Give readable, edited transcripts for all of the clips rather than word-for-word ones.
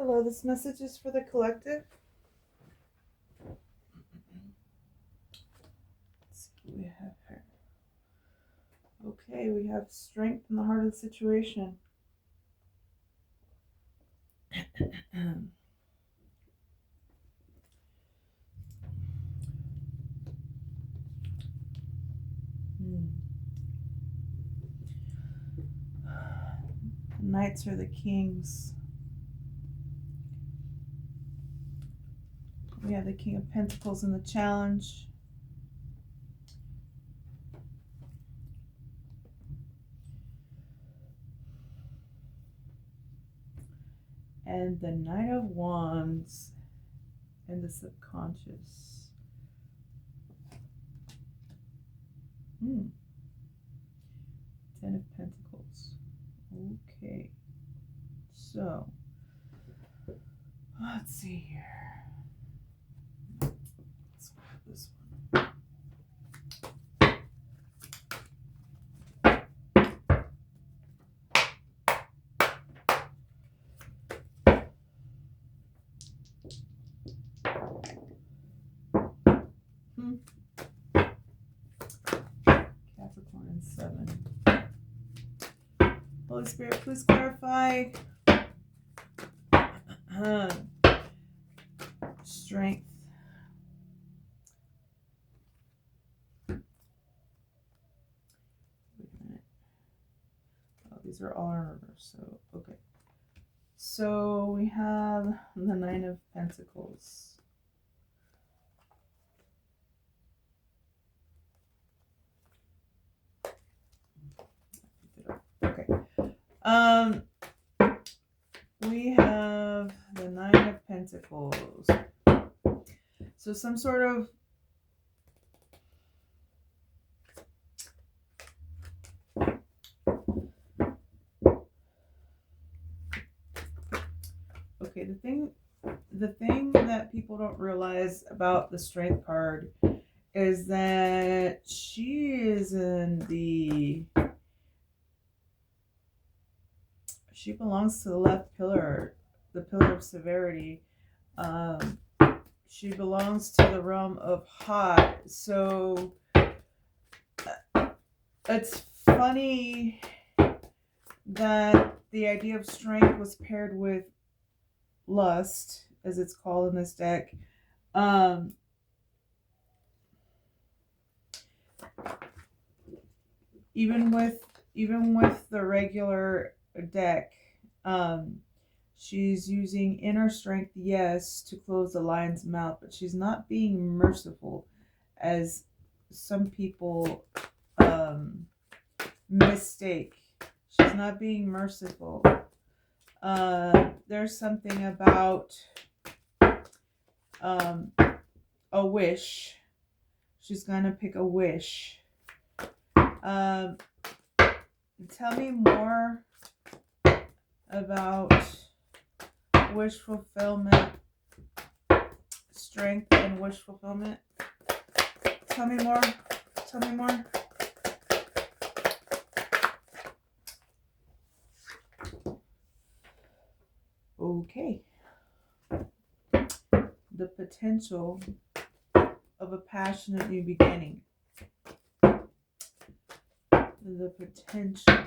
Hello, this message is for the collective. Let's see what we have here. Okay, we have strength in the heart of the situation. The knights are the kings. We have the King of Pentacles in the challenge. And the Knight of Wands and the subconscious. Ten of Pentacles. Okay. So, let's see here. Let's grab this one. Capricorn and 7. Holy Spirit, please clarify. Strength. Wait a minute. Oh, these are all in reverse, so okay. So we have the Nine of Pentacles. Okay. We have the Nine of Pentacles. So some sort of okay, the thing that people don't realize about the Strength card is that she belongs to the left pillar, the pillar of severity. She belongs to the realm of hot. So it's funny that the idea of strength was paired with lust, as it's called in this deck. Even with the regular deck, she's using inner strength, yes, to close the lion's mouth, but she's not being merciful, as some people mistake. She's not being merciful. There's something about a wish. She's gonna pick a wish. Tell me more about wish fulfillment, strength, and wish fulfillment. Tell me more. Tell me more. Okay. The potential of a passionate new beginning. The potential.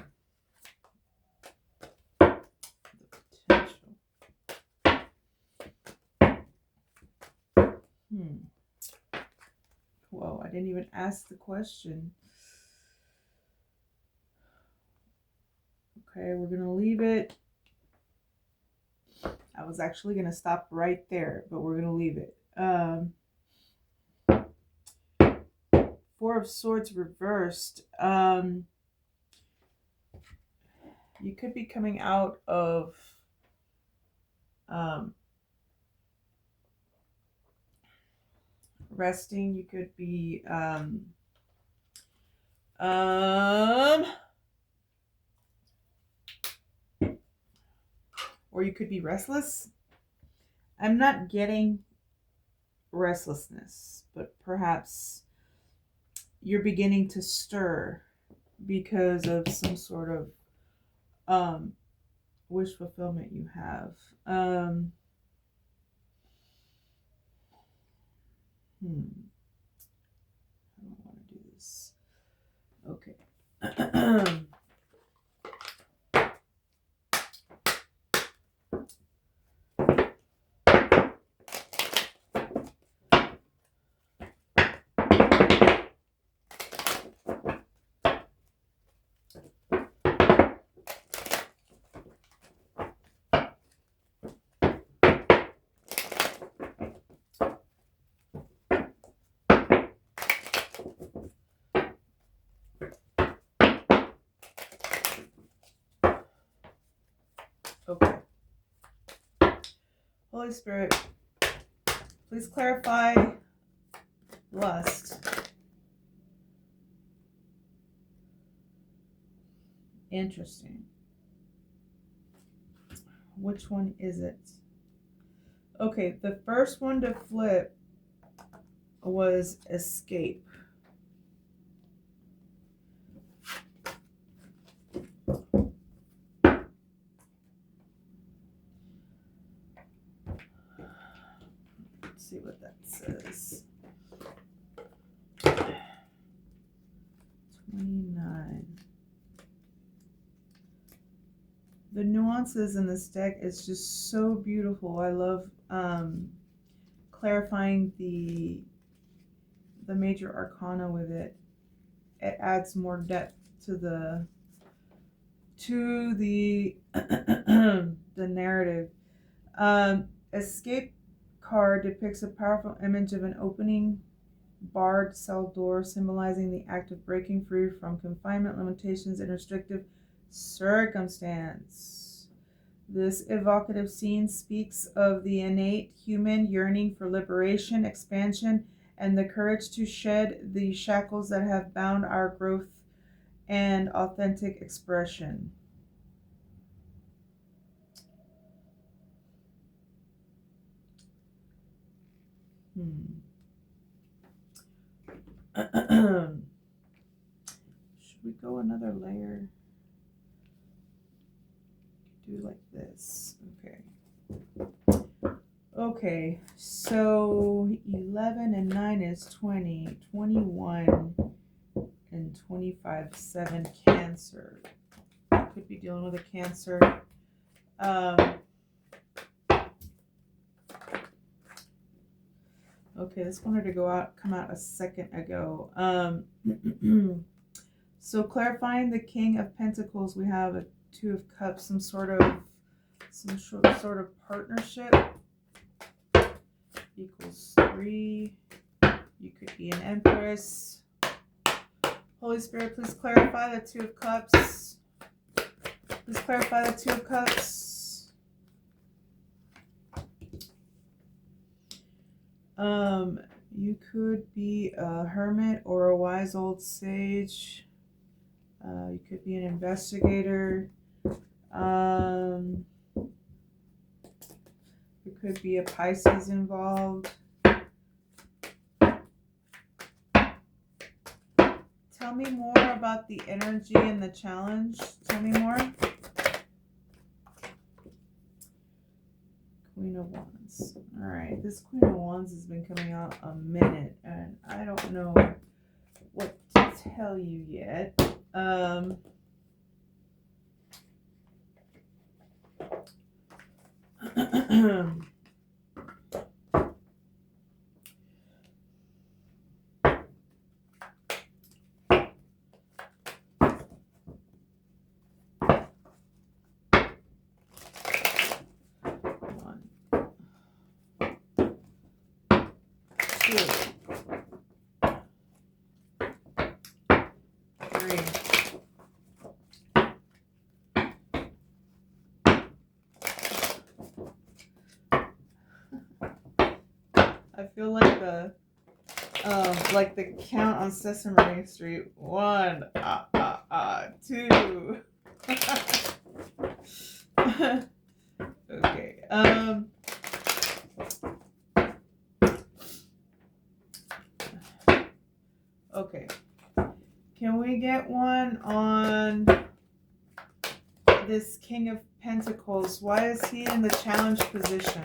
Whoa, I didn't even ask the question. Okay, we're going to leave it. I was actually going to stop right there, but we're going to leave it. Four of Swords reversed. You could be coming out of resting. You could be or you could be restless. I'm not getting restlessness, but perhaps you're beginning to stir because of some sort of wish fulfillment you have. I don't want to do this. Okay. Okay. Holy Spirit, please clarify lust. Interesting. Which one is it? Okay, the first one to flip was escape. Let's see what that says. 29. The nuances in this deck is just so beautiful. I love clarifying the major arcana with it. It adds more depth to the the narrative. Escape card depicts a powerful image of an opening barred cell door, symbolizing the act of breaking free from confinement, limitations, and restrictive circumstance. This evocative scene speaks of the innate human yearning for liberation, expansion, and the courage to shed the shackles that have bound our growth and authentic expression. Should we go another layer? Do like this. Okay. Okay, so 11 and 9 is 20, 21 and 25, 7 Cancer. Could be dealing with a Cancer. Okay, this wanted to come out a second ago. So clarifying the King of Pentacles, we have a Two of Cups, some sort of partnership. Equals 3. You could be an Empress. Holy Spirit, please clarify the Two of Cups. Please clarify the Two of Cups. You could be a hermit or a wise old sage. You could be an investigator. There could be a Pisces involved. Tell me more about the energy and the challenge. Tell me more. Queen of Wands. All right, this Queen of Wands has been coming out a minute, and I don't know what to tell you yet. I feel like the count on Sesame Street. 1, 2. Okay. Okay. Can we get one on this King of Pentacles, why is he in the challenge position?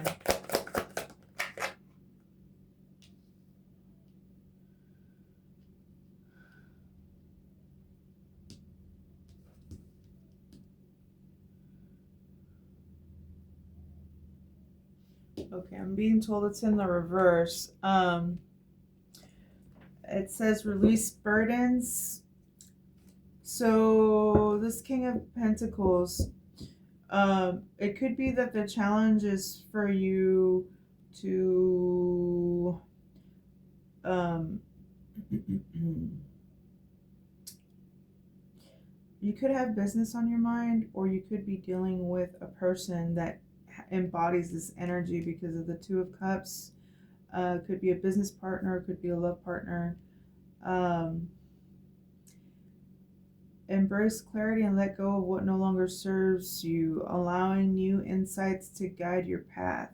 Okay, I'm being told it's in the reverse. It says release burdens. So this King of Pentacles, it could be that the challenge is for you to you could have business on your mind, or you could be dealing with a person that embodies this energy because of the Two of Cups. Could be a business partner, could be a love partner. Embrace clarity and let go of what no longer serves you, allowing new insights to guide your path.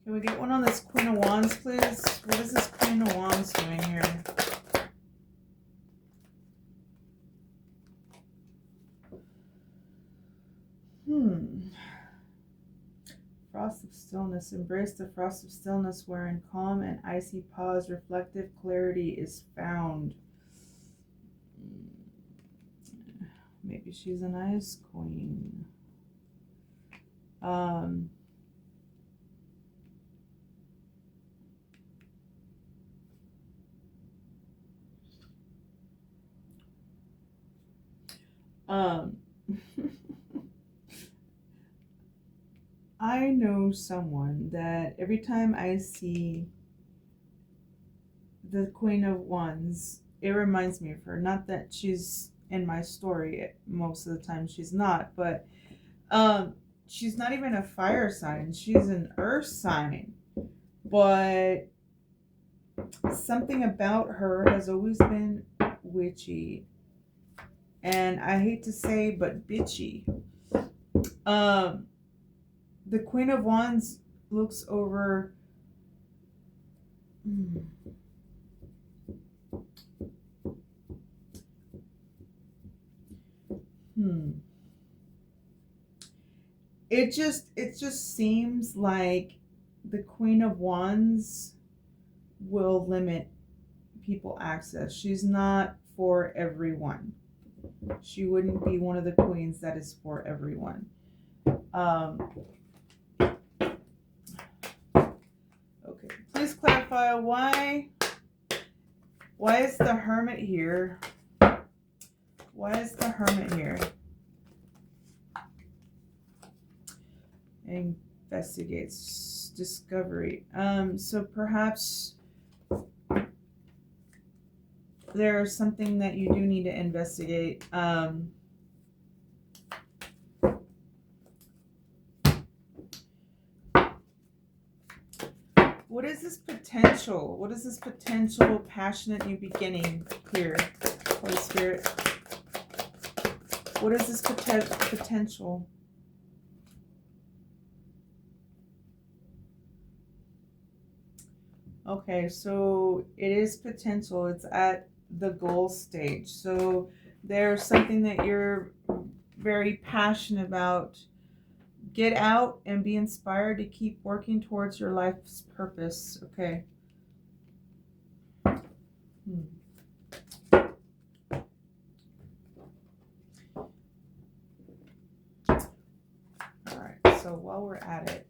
Can we get one on this Queen of Wands, please? What is this Queen of Wands doing here? Frost of stillness. Embrace the frost of stillness wherein calm and icy pause, reflective clarity is found. Maybe she's an ice queen. I know someone that every time I see the Queen of Wands, it reminds me of her. Not that she's in my story, most of the time she's not, but she's not even a fire sign, she's an earth sign, but something about her has always been witchy, and I hate to say, but bitchy. The Queen of Wands looks over it just seems like the Queen of Wands will limit people access. She's not for everyone. She wouldn't be one of the queens that is for everyone. Okay, please clarify why is the Hermit here? Why is the Hermit here? Investigates discovery. So perhaps there's something that you do need to investigate. What is this potential? What is this potential passionate new beginning here, Holy Spirit? What is this potential? Okay, so it is potential. It's at the goal stage. So there's something that you're very passionate about. Get out and be inspired to keep working towards your life's purpose. Okay. All right, so while we're at it,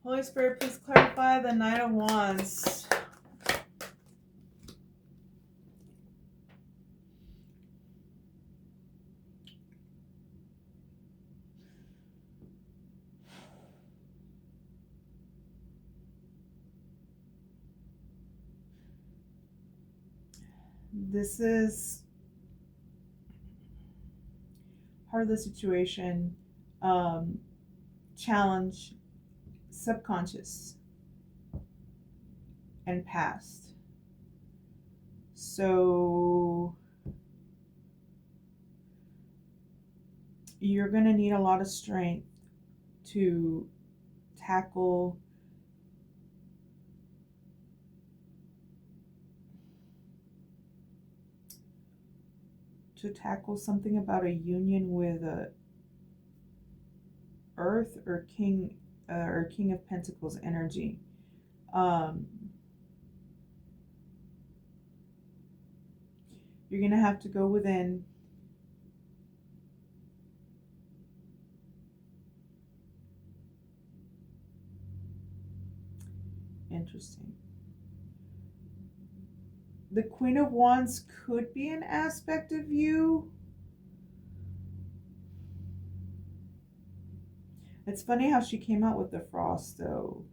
Holy Spirit, please clarify the Knight of Wands. This is part of the situation. Challenge, subconscious, and past. So you're going to need a lot of strength to tackle something about a union with a Earth or King of Pentacles energy. You're going to have to go within. Interesting. The Queen of Wands could be an aspect of you. It's funny how she came out with the Frost, though.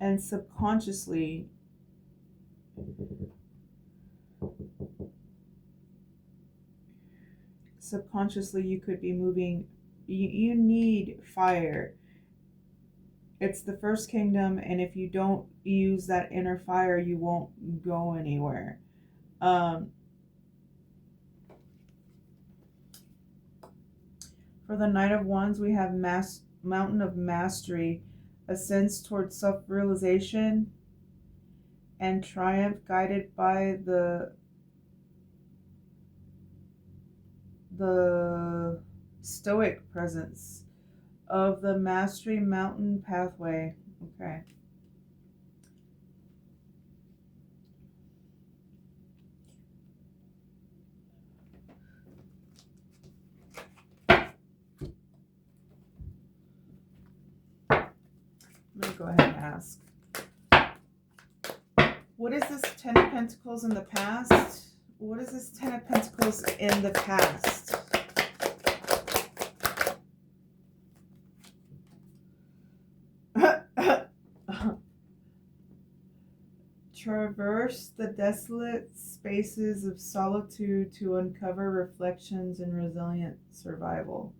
And subconsciously, you could be moving. You need fire. It's the first kingdom, and if you don't use that inner fire, you won't go anywhere. For the Knight of Wands, we have Mountain of Mastery, ascends towards self-realization and triumph, guided by the stoic presence of the Mastery Mountain pathway. Okay. I'm going to go ahead and ask. What is this Ten of Pentacles in the past? What is this Ten of Pentacles in the past? Traverse the desolate spaces of solitude to uncover reflections and resilient survival.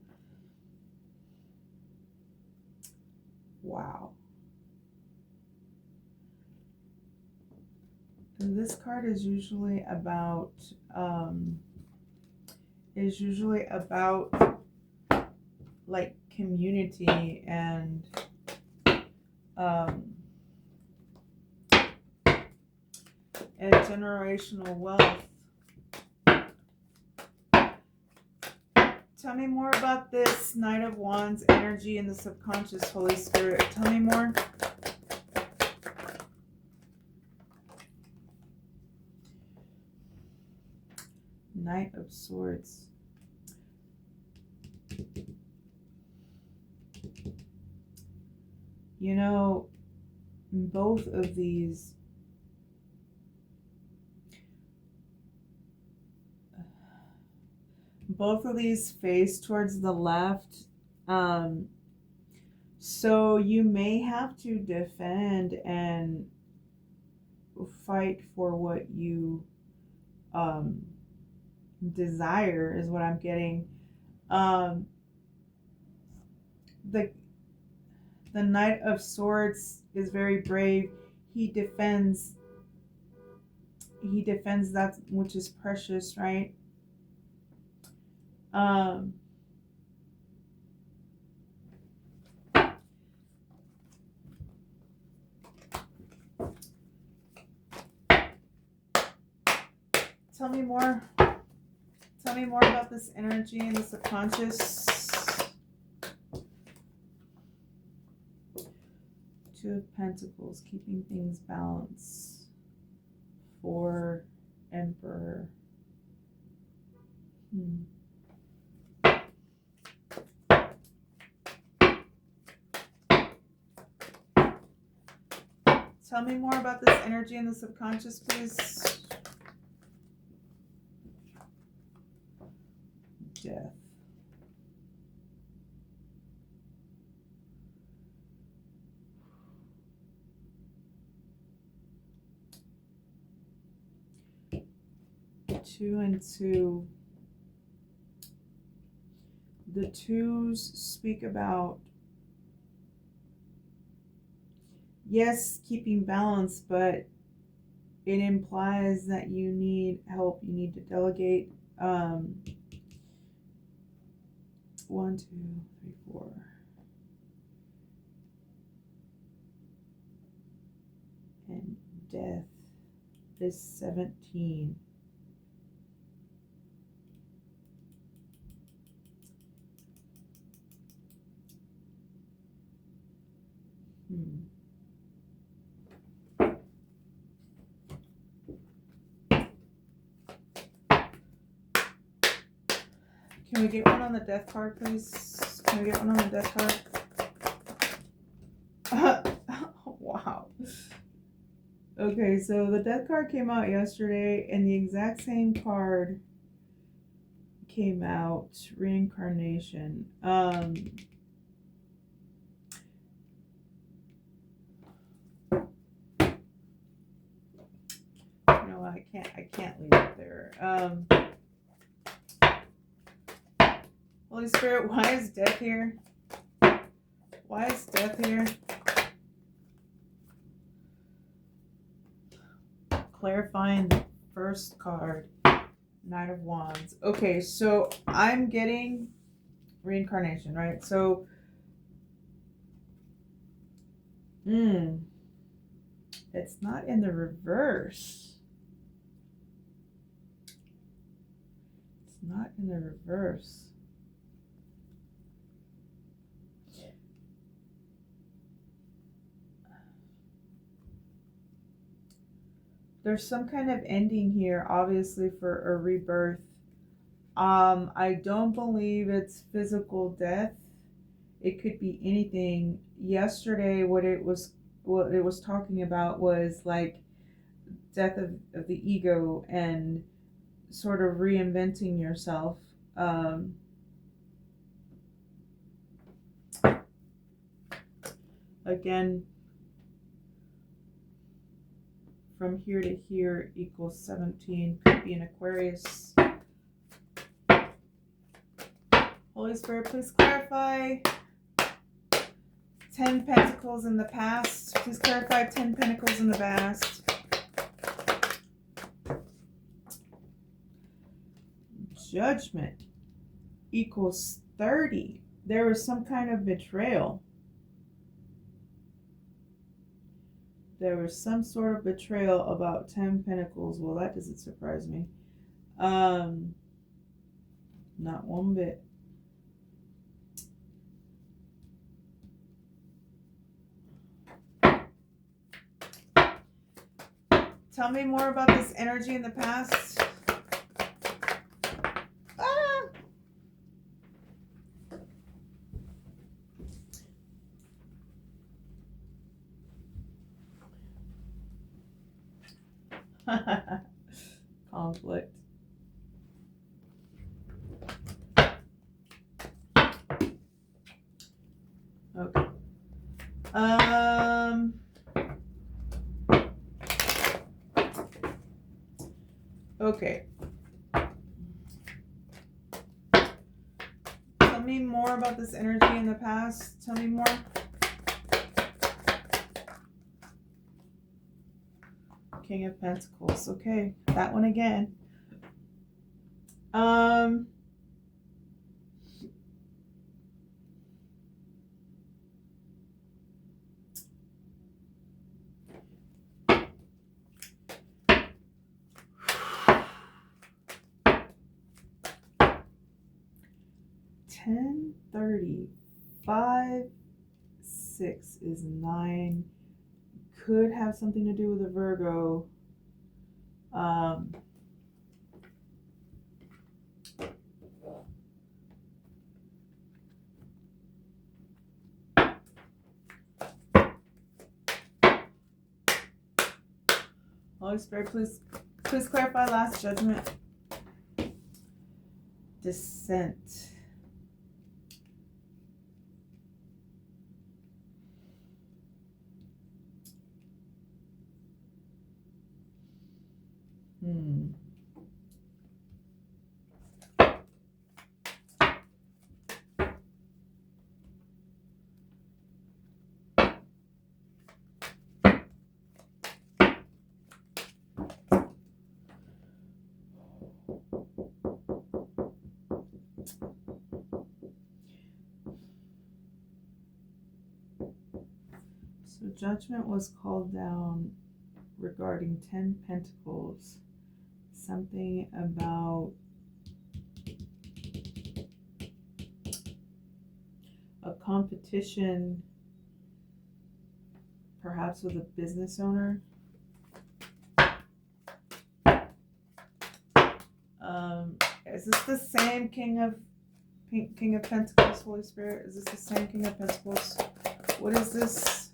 Wow. And this card is usually about like community and generational wealth. Tell me more about this Knight of Wands energy in the subconscious, Holy Spirit. Tell me more. Knight of Swords. You know, both of these face towards the left. So you may have to defend and fight for what you desire, is what I'm getting. The Knight of Swords is very brave. He defends that which is precious, right? Tell me more about this energy in the subconscious. Two of Pentacles, keeping things balanced. For Emperor. Tell me more about this energy in the subconscious, please. Death. Two and two. The twos speak about yes, keeping balance, but it implies that you need help. You need to delegate. 1, 2, 3, 4. And death is 17. Can we get one on the death card, please? Can we get one on the death card? Wow. Okay, so the death card came out yesterday, and the exact same card came out, reincarnation. No, I can't leave it there. Holy Spirit, why is death here? Why is death here? Clarifying the first card, Knight of Wands. Okay, so I'm getting reincarnation, right? So, it's not in the reverse. It's not in the reverse. There's some kind of ending here, obviously, for a rebirth. I don't believe it's physical death. It could be anything. Yesterday, what it was talking about was like death of the ego and sort of reinventing yourself. Again, from here to here equals 17. Could be an Aquarius. Holy Spirit, please clarify 10 Pentacles in the past. Please clarify 10 Pentacles in the past. Judgment equals 30. There was some kind of betrayal. There was some sort of betrayal about 10 Pentacles. Well, that doesn't surprise me. Not one bit. Tell me more about this energy in the past. Conflict. Okay. Okay. Tell me more about this energy in the past. Tell me more. King of Pentacles. Okay, that one again. $10.30. 5, 6 is 9. Could have something to do with a Virgo. Holy Spirit, please clarify last judgment. Descent. So judgment was called down regarding 10 pentacles. Something about a competition, perhaps with a business owner. Is this the same King of Pentacles, Holy Spirit? Is this the same King of Pentacles? What is this?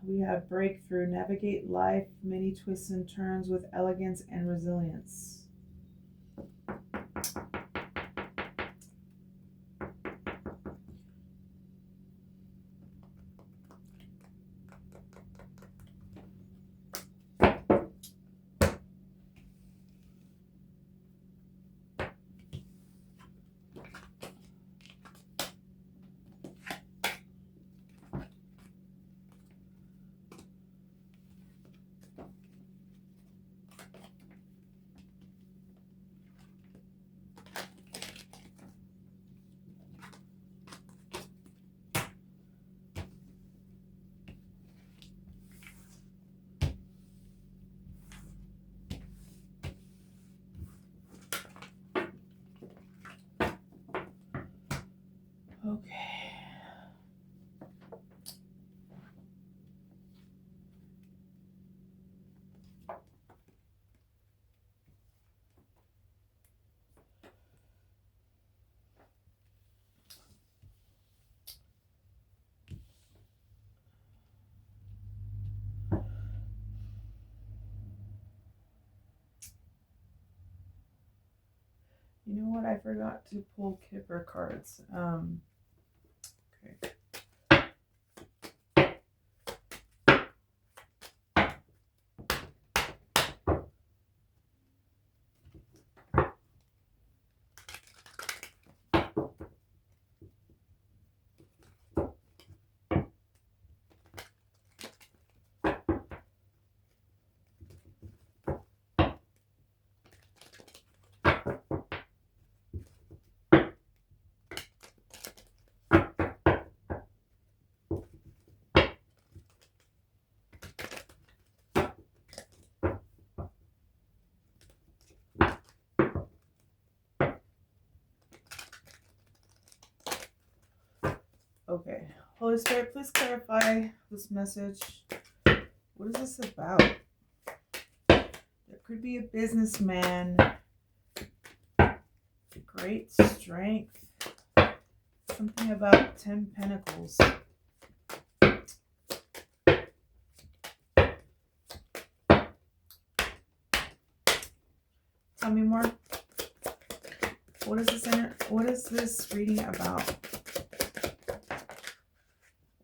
We have breakthrough, navigate life, many twists and turns with elegance and resilience. Okay. You know what? I forgot to pull Kipper cards. Okay. Okay. Holy Spirit, please clarify this message. What is this about? There could be a businessman, great strength, something about 10 pentacles. Tell me more. What is this reading about?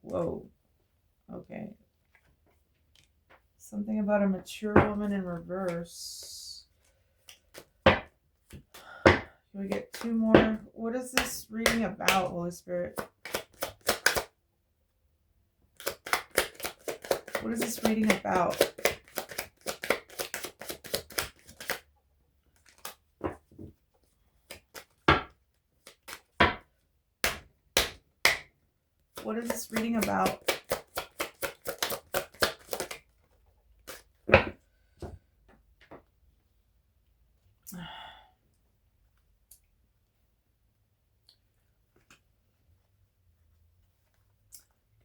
Whoa. Okay. Something about a mature woman in reverse. Can we get two more? What is this reading about, Holy Spirit? What is this reading about? What is this reading about?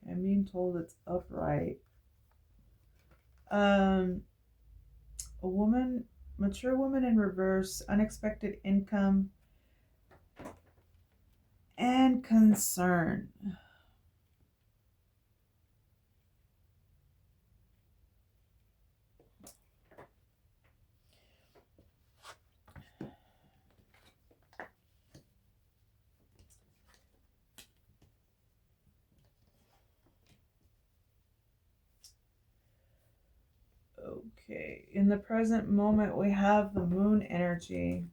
I'm being told it's upright. A woman, mature woman in reverse, unexpected income and concern. Okay, in the present moment, we have the moon energy.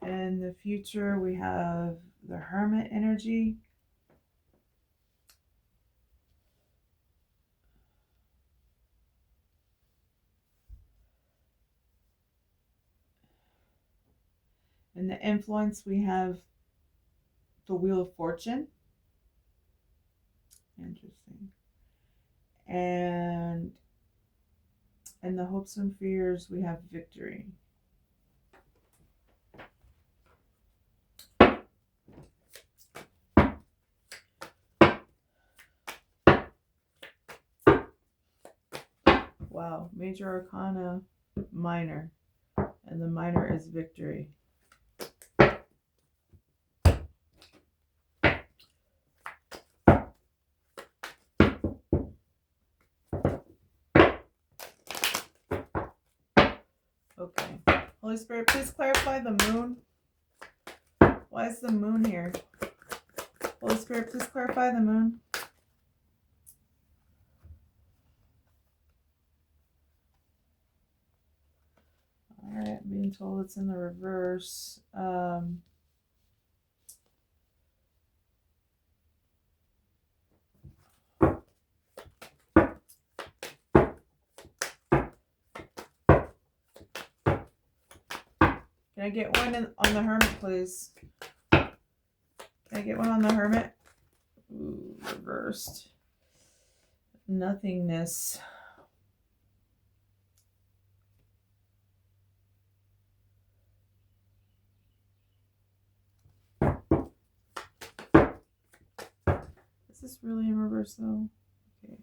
In the future, we have the hermit energy. In the influence, we have the Wheel of Fortune. Interesting. And in the hopes and fears, we have victory. Wow, Major Arcana, Minor. And the minor is victory. Okay. Holy Spirit, please clarify the moon. Why is the moon here? Holy Spirit, please clarify the moon. Alright, I'm being told it's in the reverse. Can I get one on the Hermit, please? Can I get one on the Hermit? Ooh, reversed. Nothingness. Is this really in reverse though? Okay.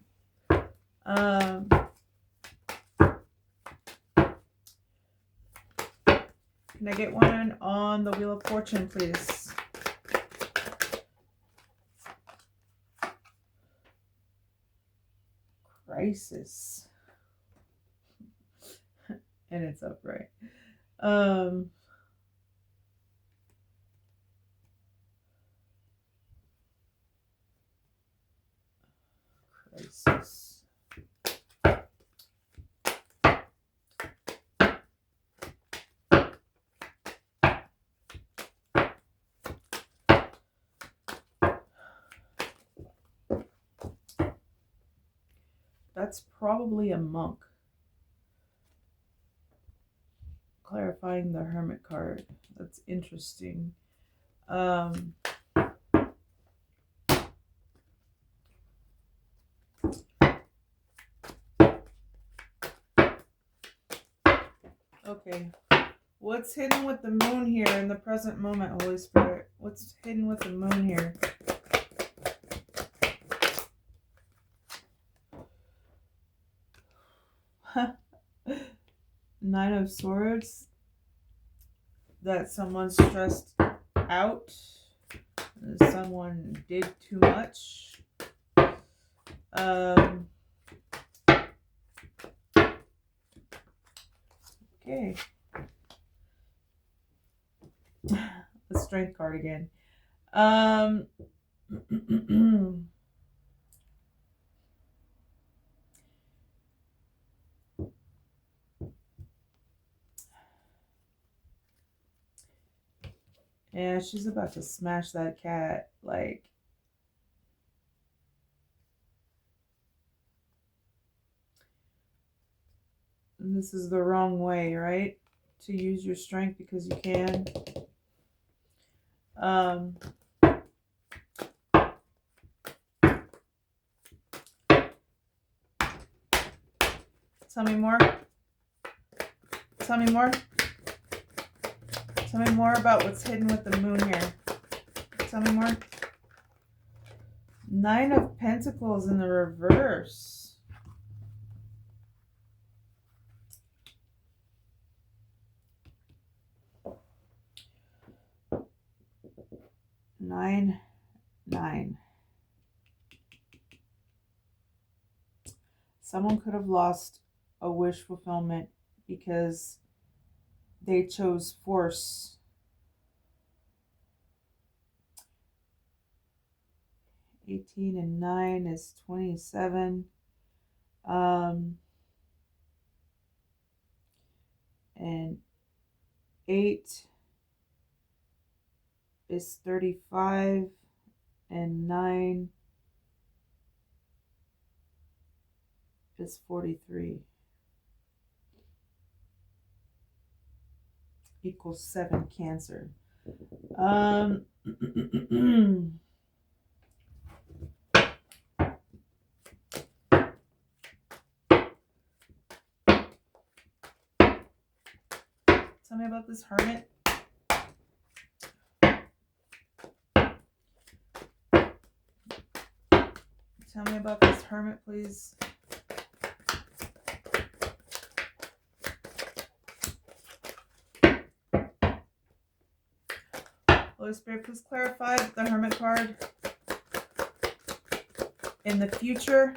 Can I get one on the Wheel of Fortune, please? Crisis. And it's upright. Crisis. That's probably a monk. Clarifying the Hermit card. That's interesting. Okay. What's hidden with the moon here in the present moment, Holy Spirit? What's hidden with the moon here? Nine of Swords. That someone's stressed out. Someone did too much. Okay. The Strength card again. Yeah, she's about to smash that cat. Like, this is the wrong way, right? To use your strength because you can. Tell me more. Tell me more. Tell me more about what's hidden with the moon here. Tell me more. Nine of Pentacles in the reverse. Nine. Someone could have lost a wish fulfillment because they chose force. 18 and 9 is 27. And 8 is 35. And 9 is 43. equals 7 Cancer. Tell me about this Hermit. Tell me about this Hermit, please. Holy Spirit, please clarify the Hermit card in the future.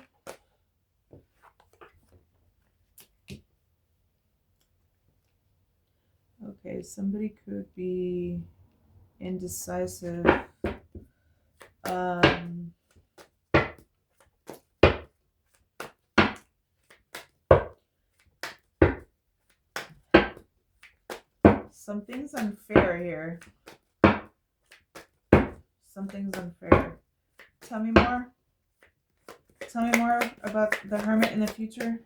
Okay, somebody could be indecisive. Something's unfair here. Something's unfair. Tell me more. Tell me more about the Hermit in the future.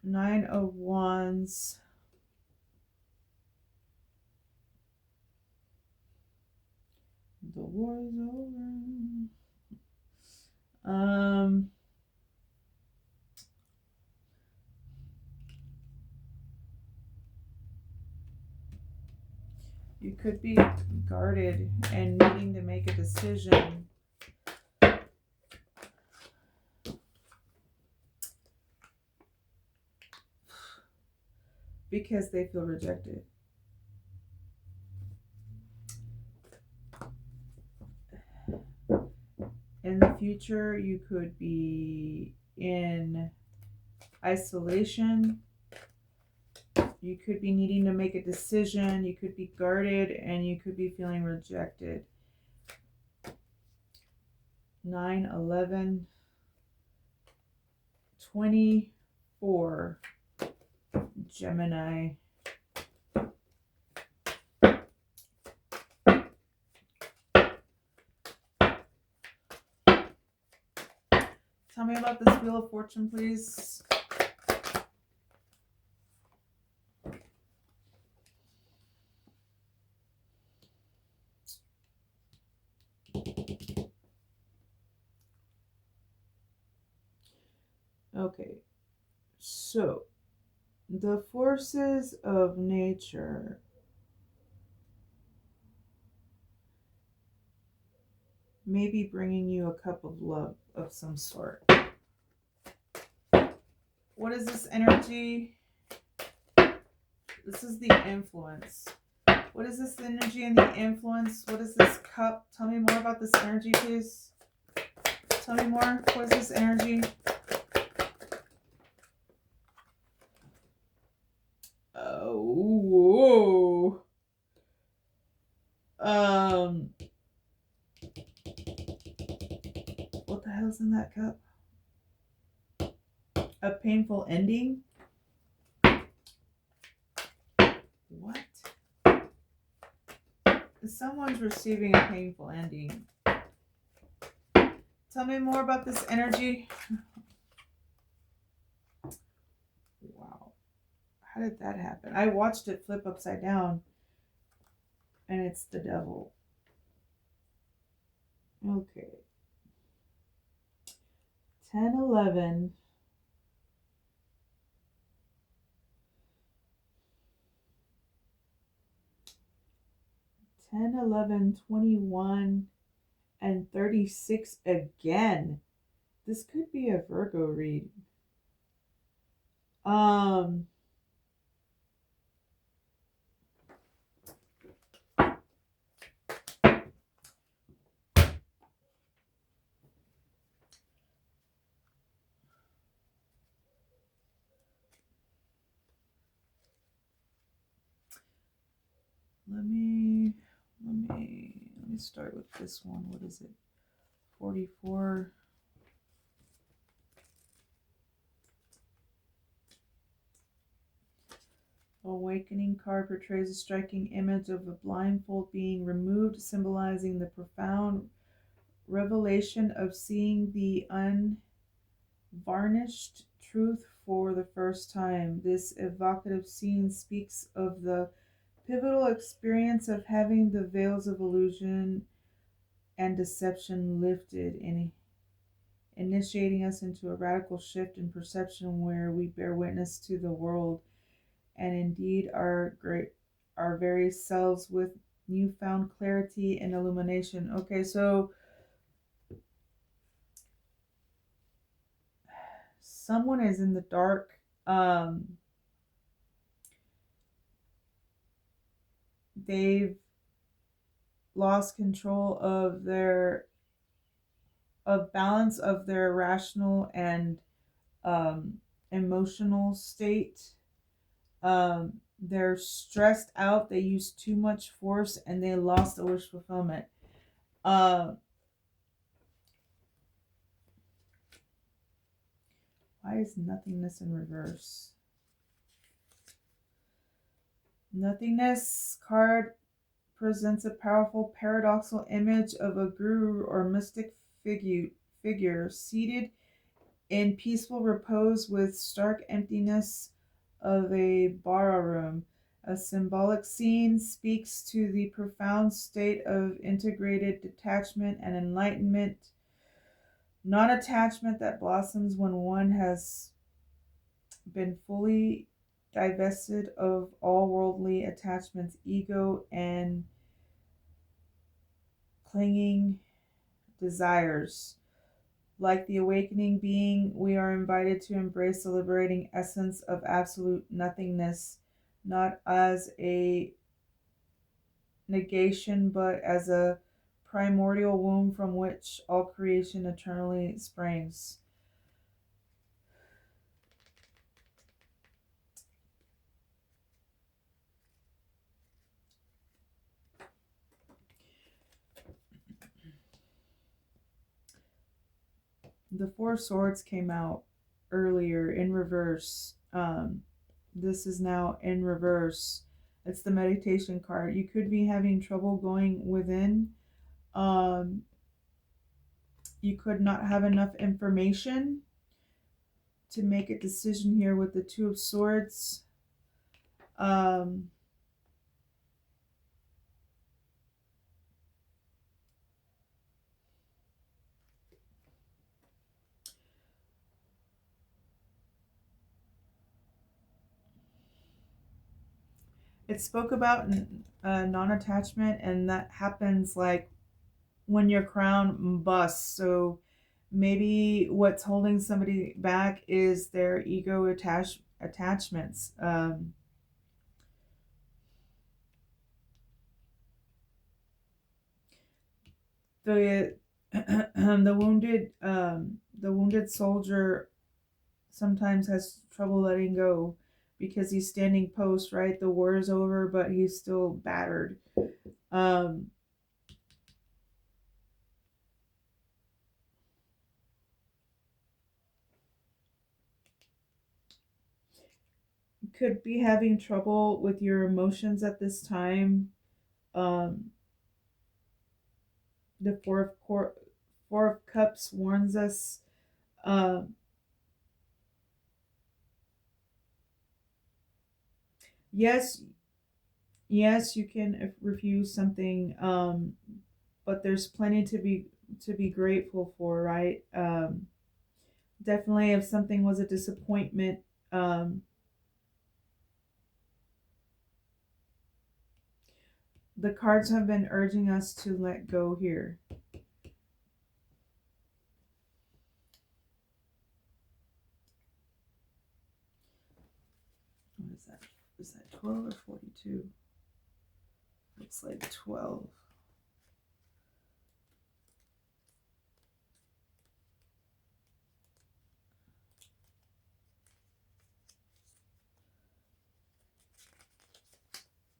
9 of Wands. The war is over. You could be guarded and needing to make a decision. Because they feel rejected. In the future, you could be in isolation. You could be needing to make a decision. You could be guarded and you could be feeling rejected. 9, 11, 24, Gemini. Tell me about this Wheel of Fortune, please. Okay, so the forces of nature may be bringing you a cup of love of some sort. What is this energy? This is the influence. What is this energy and the influence? What is this cup? Tell me more about this energy, please. Tell me more. What is this energy? Oh, what the hell's in that cup? A painful ending? What? Someone's receiving a painful ending. Tell me more about this energy. Wow. How did that happen? I watched it flip upside down. And it's the devil. Okay. 10, 11. 10, 11, 21, and 36 again. This could be a Virgo read. Let me start with this one. What is it? 44. Awakening card portrays a striking image of a blindfold being removed, symbolizing the profound revelation of seeing the unvarnished truth for the first time. This evocative scene speaks of the pivotal experience of having the veils of illusion and deception lifted and initiating us into a radical shift in perception where we bear witness to the world and indeed our very selves with newfound clarity and illumination. Okay, so someone is in the dark. They've lost control of balance of their rational and emotional state. They're stressed out. They use too much force, and they lost the wish fulfillment. Why is nothingness in reverse? Nothingness card presents a powerful paradoxical image of a guru or mystic figure seated in peaceful repose with stark emptiness of a bara room. A symbolic scene speaks to the profound state of integrated detachment and enlightenment, non attachment that blossoms when one has been fully divested of all worldly attachments, ego, and clinging desires. Like the awakening being, we are invited to embrace the liberating essence of absolute nothingness, not as a negation, but as a primordial womb from which all creation eternally springs. The Four of Swords came out earlier in reverse. This is now in reverse. It's the meditation card. You could be having trouble going within. You could not have enough information to make a decision here with the Two of Swords. It spoke about non-attachment, and that happens like when your crown busts. So maybe what's holding somebody back is their ego attachments. The the wounded soldier sometimes has trouble letting go because he's standing post, right? The war is over, but he's still battered. Um, could be having trouble with your emotions at this time. Um, the Four of Cups warns us. Um, yes, yes, you can refuse something, but there's plenty to be grateful for, right? Definitely, if something was a disappointment, the cards have been urging us to let go here. What is that? Is that 12 or 42? Looks like 12.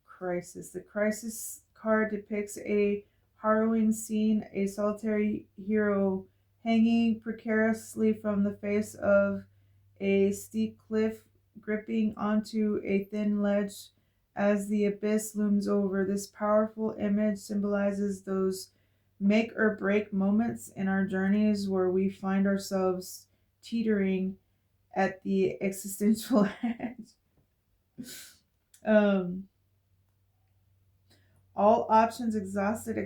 Crisis. The crisis card depicts a harrowing scene, a solitary hero hanging precariously from the face of a steep cliff, gripping onto a thin ledge as the abyss looms over. This powerful image symbolizes those make or break moments in our journeys where we find ourselves teetering at the existential edge. um, all options exhausted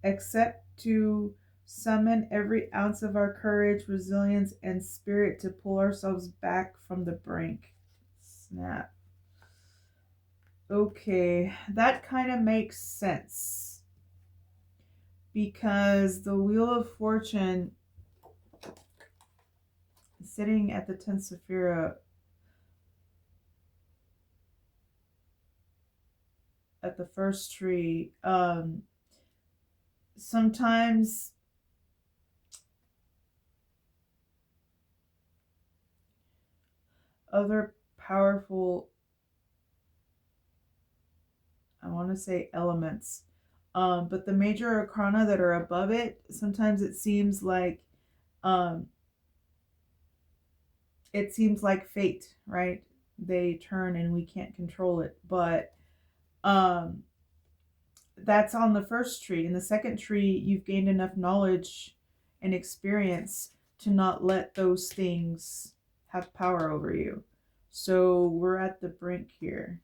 except to summon every ounce of our courage, resilience, and spirit to pull ourselves back from the brink. Snap. Okay, that kind of makes sense because the Wheel of Fortune sitting at the 10th Sephira at the first tree, sometimes other powerful, I want to say elements, but the major arcana that are above it, sometimes um, it seems like fate, right? They turn and we can't control it, but um, that's on the first tree. In the second tree, you've gained enough knowledge and experience to not let those things have power over you. So we're at the brink here.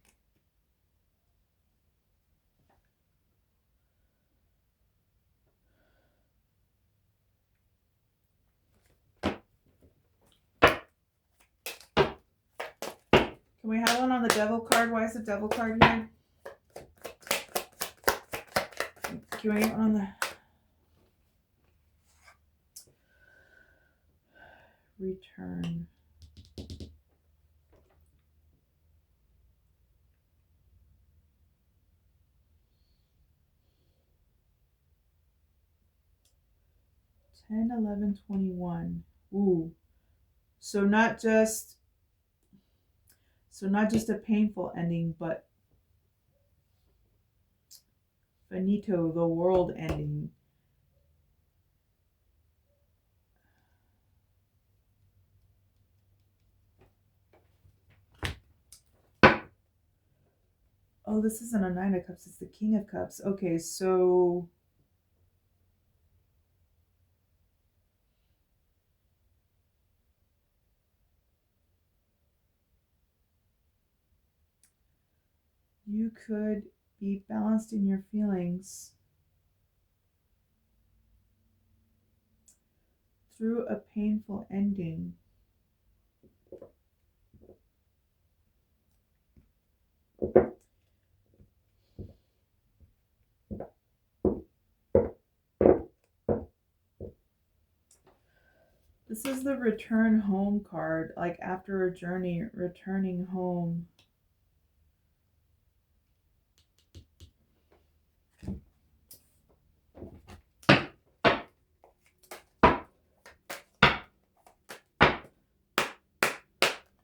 Can we have one on the devil card? Why is the devil card here? Can we get one on the return? $10, $11, $21. Ooh. So not just a painful ending, but finito, the world ending. Oh, this isn't a Nine of Cups, it's the King of Cups. Okay, so you could be balanced in your feelings through a painful ending. This is the return home card, like after a journey, returning home.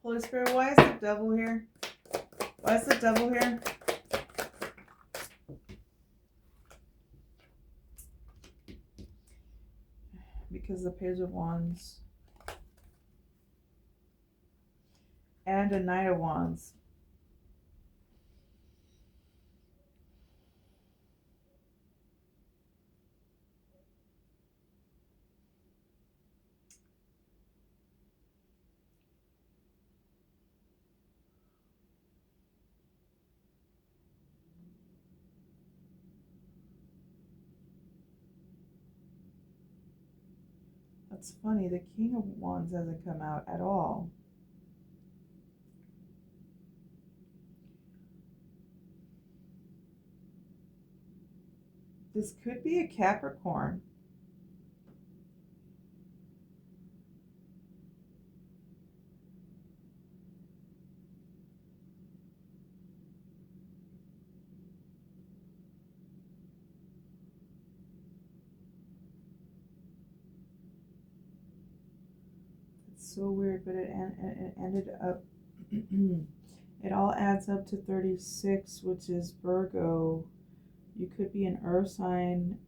Holy Spirit, why is the devil here? Why is the devil here? Because the Page of Wands and a Knight of Wands. That's funny, the King of Wands hasn't come out at all. This could be a Capricorn. It's so weird, but it ended up, it all adds up to 36, which is Virgo. You could be an earth sign.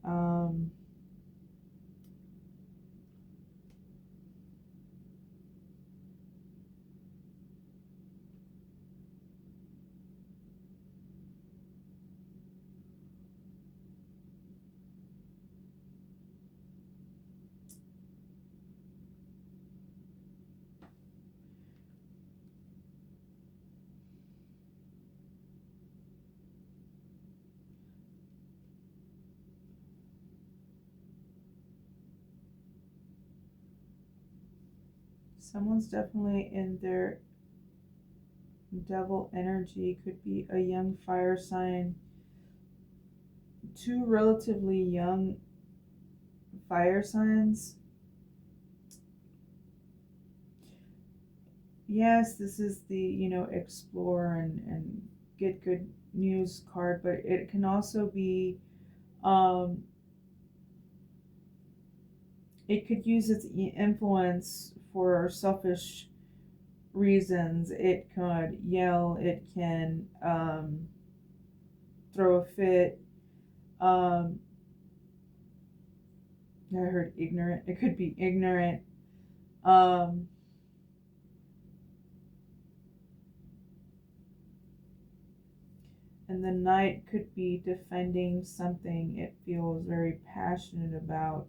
Someone's definitely in their devil energy. Could be a young fire sign. Two relatively young fire signs. Yes, this is the, explore and get good news card, but it can also be, um, it could use its influence for selfish reasons. It could yell, it can throw a fit. I heard ignorant. It could be ignorant. Um, and the knight could be defending something it feels very passionate about.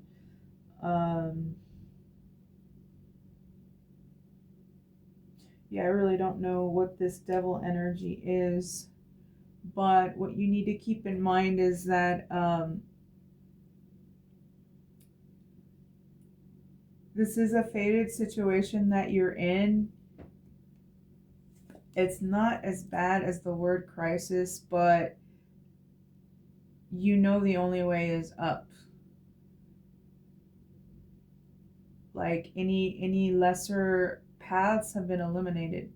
Yeah, I really don't know what this devil energy is, but what you need to keep in mind is that this is a fated situation that you're in. It's not as bad as the word crisis, but the only way is up. Like any lesser paths have been eliminated.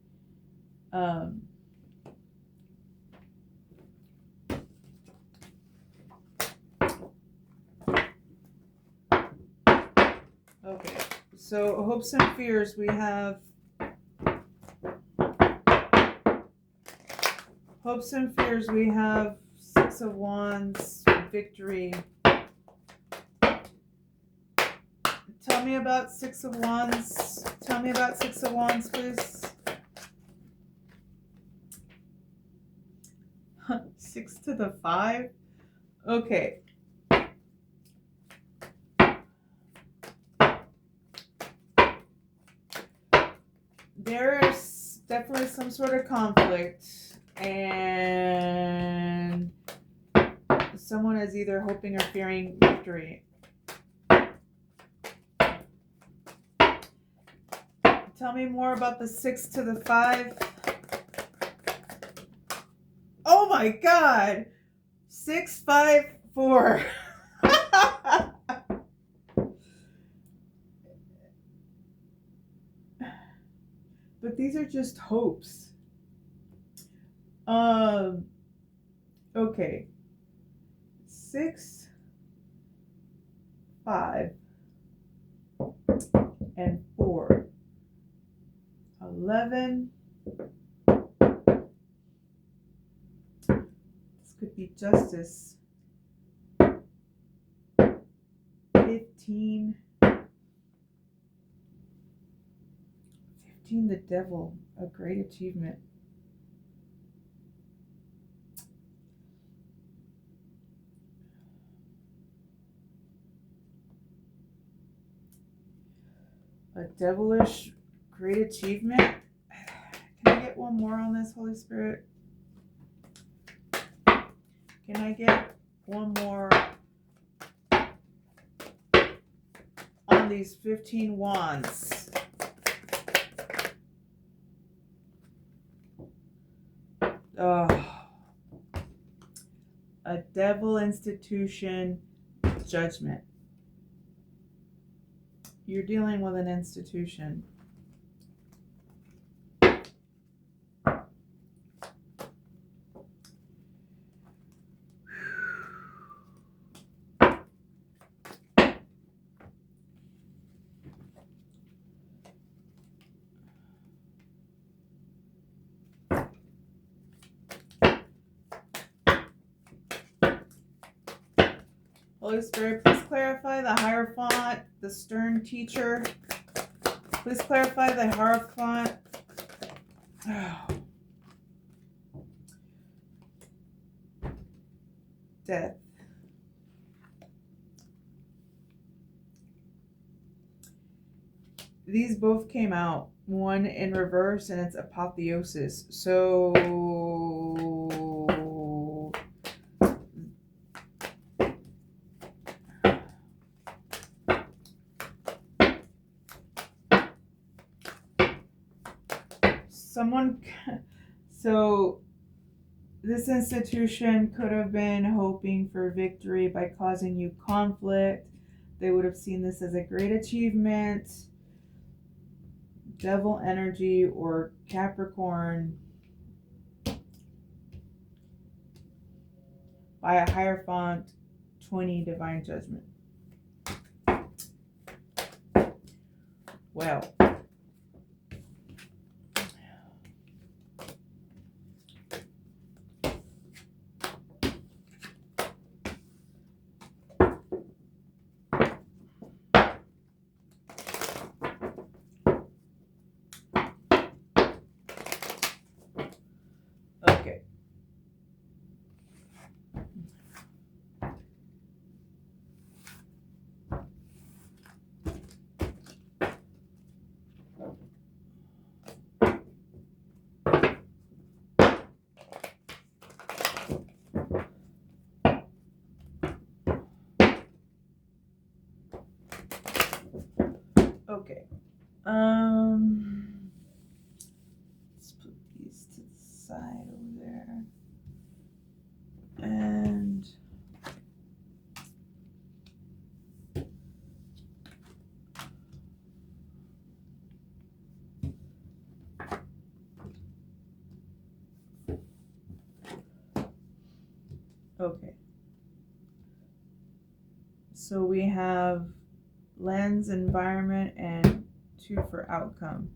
Okay, so hopes and fears, we have hopes and fears, we have Six of Wands, victory. Tell me about Six of Wands. Tell me about Six of Wands, please. 6 to the 5? Okay. There is definitely some sort of conflict, and someone is either hoping or fearing victory. Tell me more about the 6 to the 5. Oh my God! 6, 5, 4. But these are just hopes. Okay. 6, 5, and 4. 11. This could be justice. 15. 15, the devil. A great achievement. A devilish great achievement. Can I get one more on this, Holy Spirit? Can I get one more on these 15 wands? A devil institution judgment. You're dealing with an institution. Holy Spirit, please clarify the Hierophant, the stern teacher. Please clarify the Hierophant. Death. These both came out. One in reverse, and it's apotheosis. So So this institution could have been hoping for victory by causing you conflict. They would have seen this as a great achievement. Devil energy or Capricorn by a Hierophant 20 divine judgment. Well, okay. Okay. Let's put these to the side over there. And okay. So we have lens, environment, and 2 for outcome.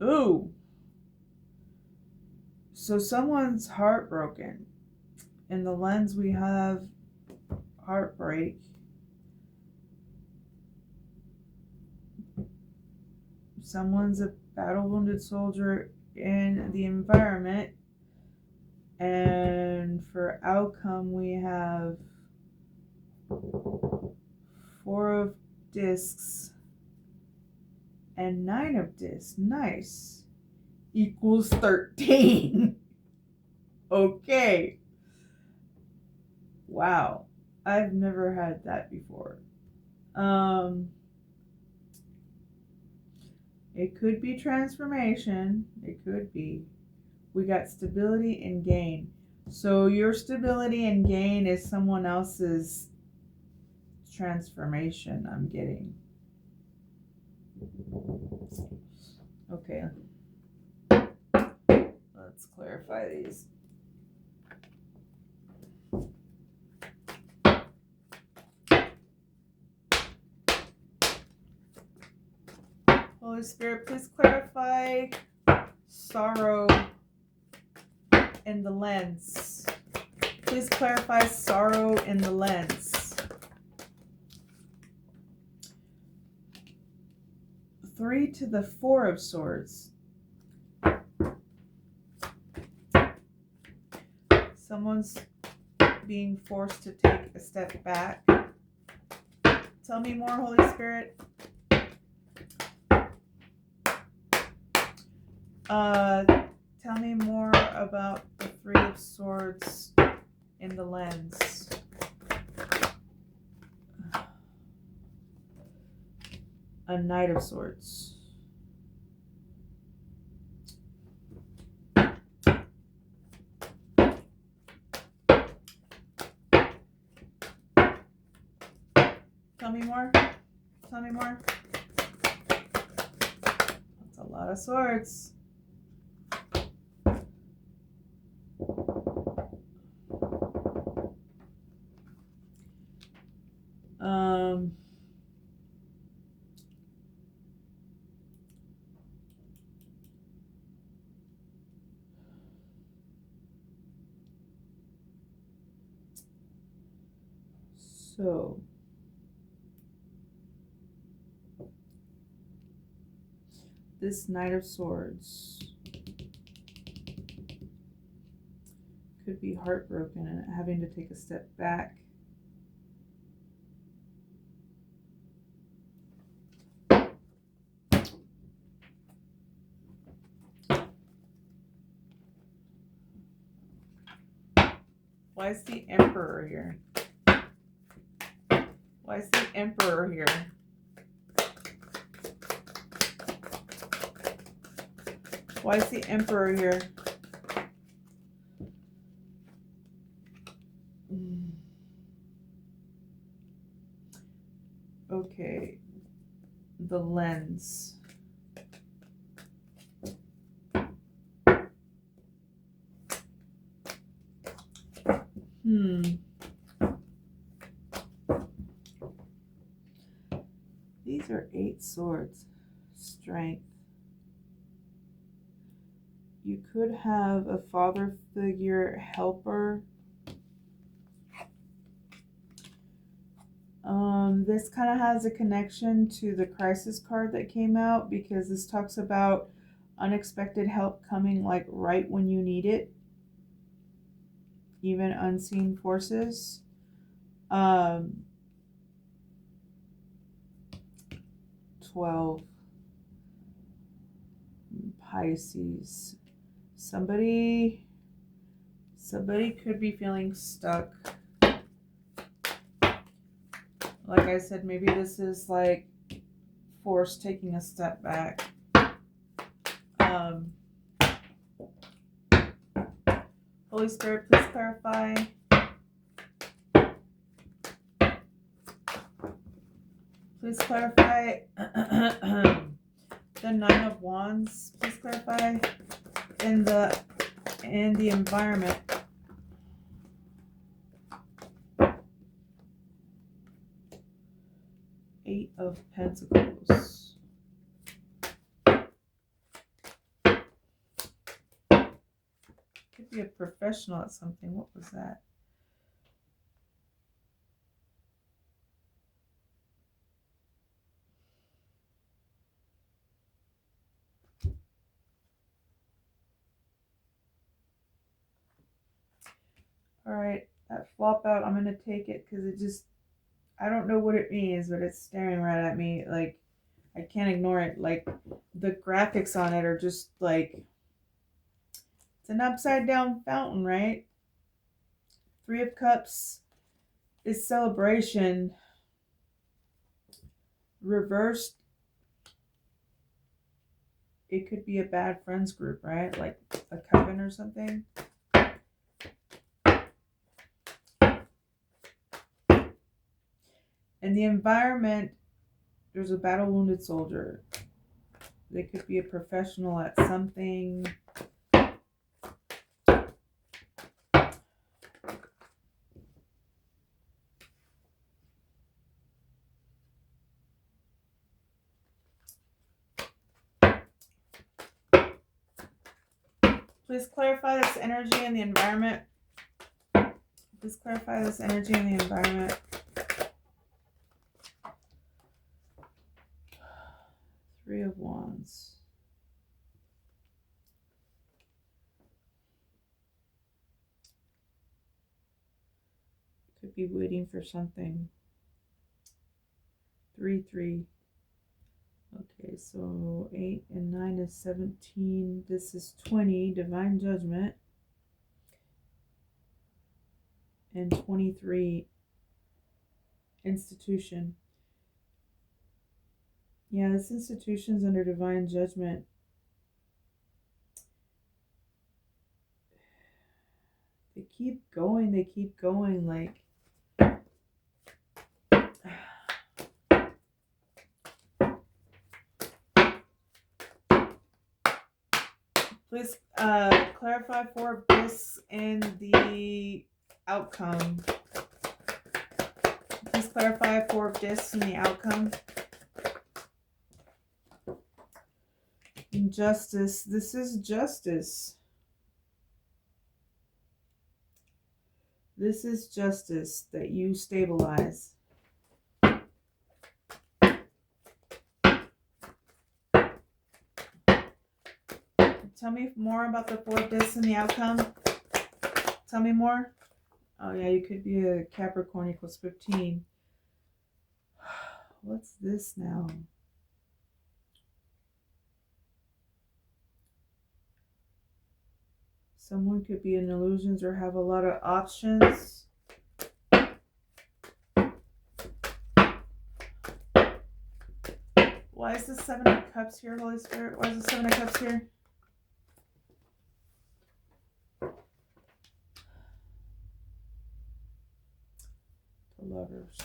Ooh. So someone's heartbroken. In the lens, we have heartbreak. Someone's a battle-wounded soldier in the environment. And for outcome, we have 4 of discs and 9 of discs. Nice. Equals 13. Okay. Wow. I've never had that before. It could be transformation. It could be. We got stability and gain. So your stability and gain is someone else's transformation, I'm getting. Okay. Let's clarify these. Holy Spirit, please clarify sorrow in the lens. Please clarify sorrow in the lens. 3 to the 4 of swords. Someone's being forced to take a step back. Tell me more, Holy Spirit. Tell me more about the 3 of swords in the lens. A Knight of Swords. Tell me more. Tell me more. That's a lot of swords. So this Knight of Swords could be heartbroken and having to take a step back. Why is the Emperor here? Why is the Emperor here? Why is the Emperor here? Okay. The lens. These are 8 swords. Strength. You could have a father figure helper. This kind of has a connection to the crisis card that came out, because this talks about unexpected help coming like right when you need it. Even unseen forces. 12. Pisces. Somebody could be feeling stuck. Like I said, maybe this is like force taking a step back. Holy Spirit, please clarify. Please clarify. The 9 of Wands, please clarify. In the environment. Eight of Pentacles. Could be a professional at something. What was that? All right, that flop out, I'm going to take it because it just, I don't know what it means, but it's staring right at me. Like, I can't ignore it. Like, the graphics on it are just like, it's an upside down fountain, right? 3 of Cups is celebration. Reversed, it could be a bad friends group, right? Like a coven or something. In the environment, there's a battle wounded soldier. They could be a professional at something. Please clarify this energy in the environment. Please clarify this energy in the environment. 3 of Wands. Could be waiting for something. 3, 3. Okay, so 8 and 9 is 17. This is 20, Divine Judgment. And 23, Institution. Yeah, this institution's under Divine Judgment. They keep going, like... Please clarify 4 of Discs in the outcome. Please clarify 4 of Discs in the outcome. Injustice. This is justice. This is justice that you stabilize. Tell me more about the 4 of Discs and the outcome. Tell me more. Oh yeah, you could be a Capricorn equals 15. What's this now? Someone could be in illusions or have a lot of options. Why is the 7 of Cups here, Holy Spirit? Why is the 7 of Cups here? Lovers.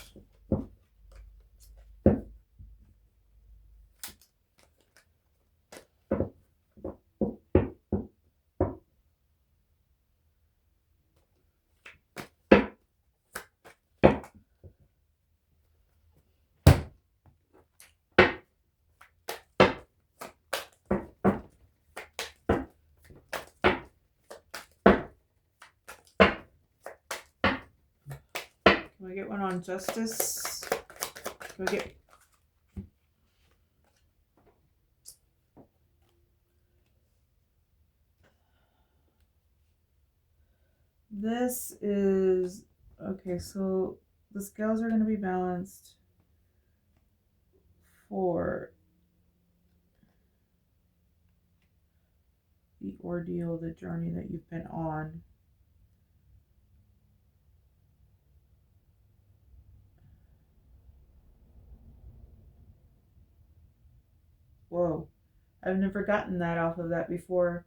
Can we get one on justice? Can we get... This is... Okay, so the scales are going to be balanced for the ordeal, the journey that you've been on. Whoa, I've never gotten that off of that before.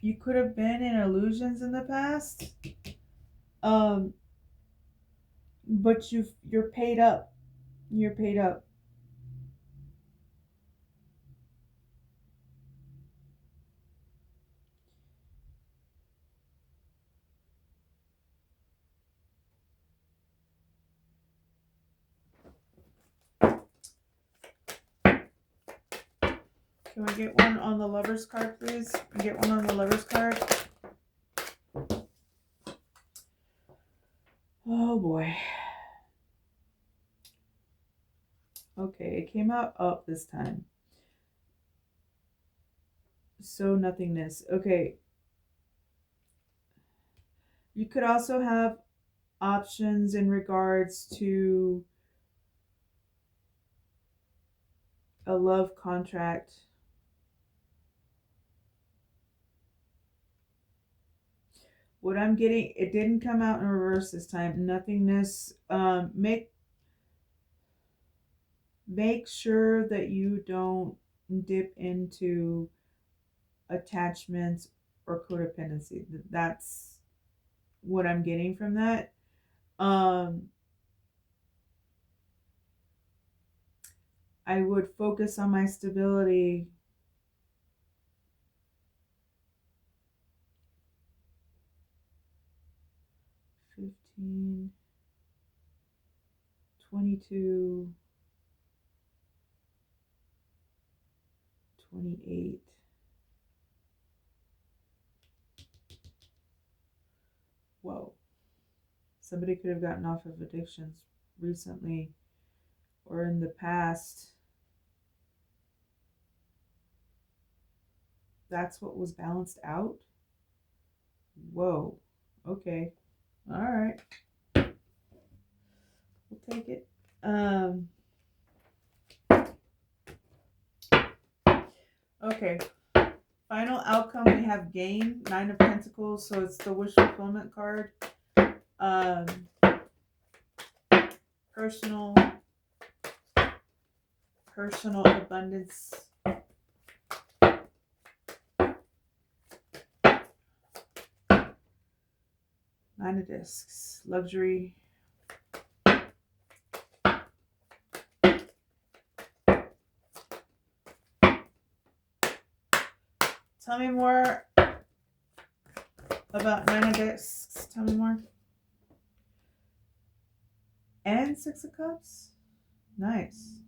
You could have been in illusions in the past, but you're paid up. You're paid up. Can we get one on the Lovers card, please? Get one on the Lovers card. Oh boy. Okay, it came out up this time. So nothingness. Okay. You could also have options in regards to a love contract. What I'm getting, it didn't come out in reverse this time. Nothingness. Make sure that you don't dip into attachments or codependency. That's what I'm getting from that. I would focus on my stability. $15, $22, $28. Whoa. Somebody could have gotten off of addictions recently or in the past. That's what was balanced out? Whoa. Okay. All right. We'll take it. Okay. Final outcome, we have gain, 9 of Pentacles, so it's the wish fulfillment card. Personal abundance. 9 of Discs, luxury. Tell me more about 9 of Discs. Tell me more. And 6 of Cups. Nice.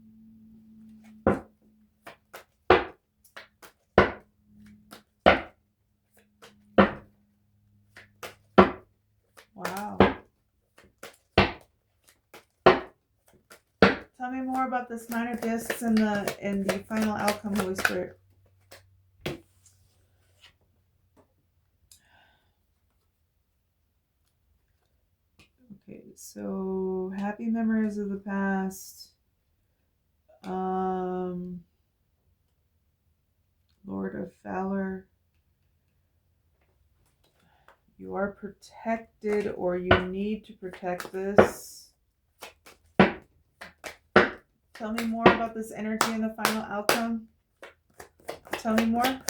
Wow. Tell me more about this 9 of Discs and the final outcome, Holy Spirit. Okay, so happy memories of the past. Lord of Valor. You are protected, or you need to protect this. Tell me more about this energy and the final outcome. Tell me more.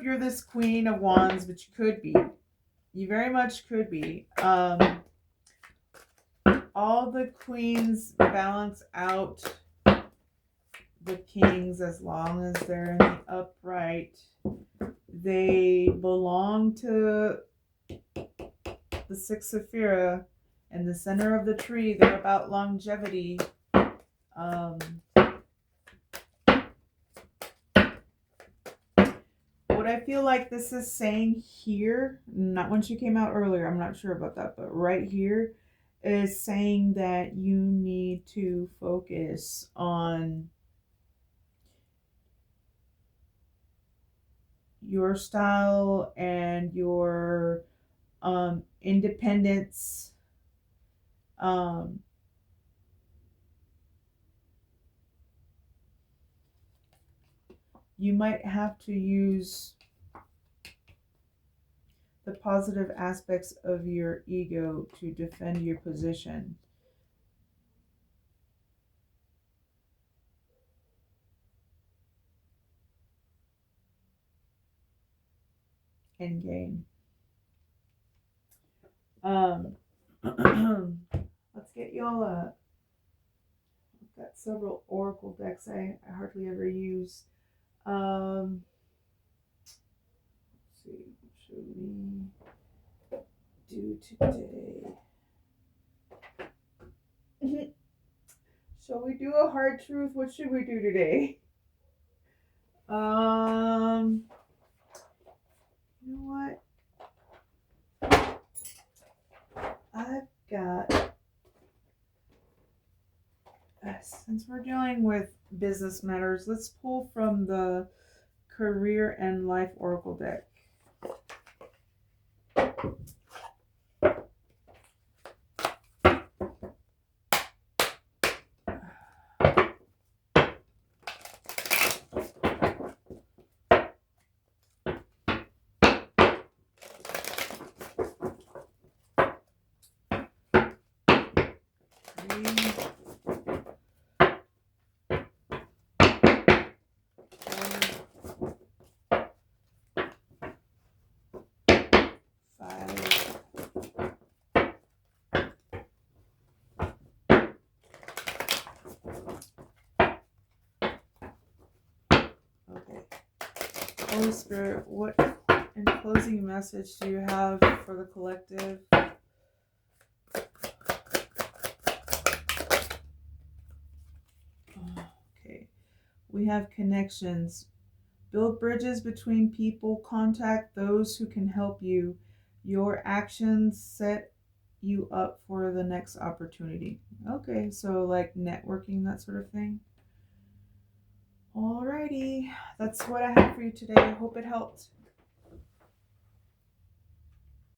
if you're this Queen of Wands, but you could be. You very much could be. All the queens balance out the kings as long as they're in the upright. They belong to the Six of Fira and the center of the tree. They're about longevity. What I feel like this is saying here, not when she came out earlier, I'm not sure about that, but right here is saying that you need to focus on your style and your independence. You might have to use the positive aspects of your ego to defend your position. And gain. Let's get y'all a. I've got several oracle decks I hardly ever use. Let's see, what should we do today? Shall we do a hard truth? What should we do today? You know what? I've got, since we're dealing with business matters, let's pull from the Career and Life Oracle deck. Holy Spirit, what in closing message do you have for the collective? Okay. We have connections. Build bridges between people. Contact those who can help you. Your actions set you up for the next opportunity. Okay, so like networking, that sort of thing. Alrighty, that's what I have for you today. I hope it helped.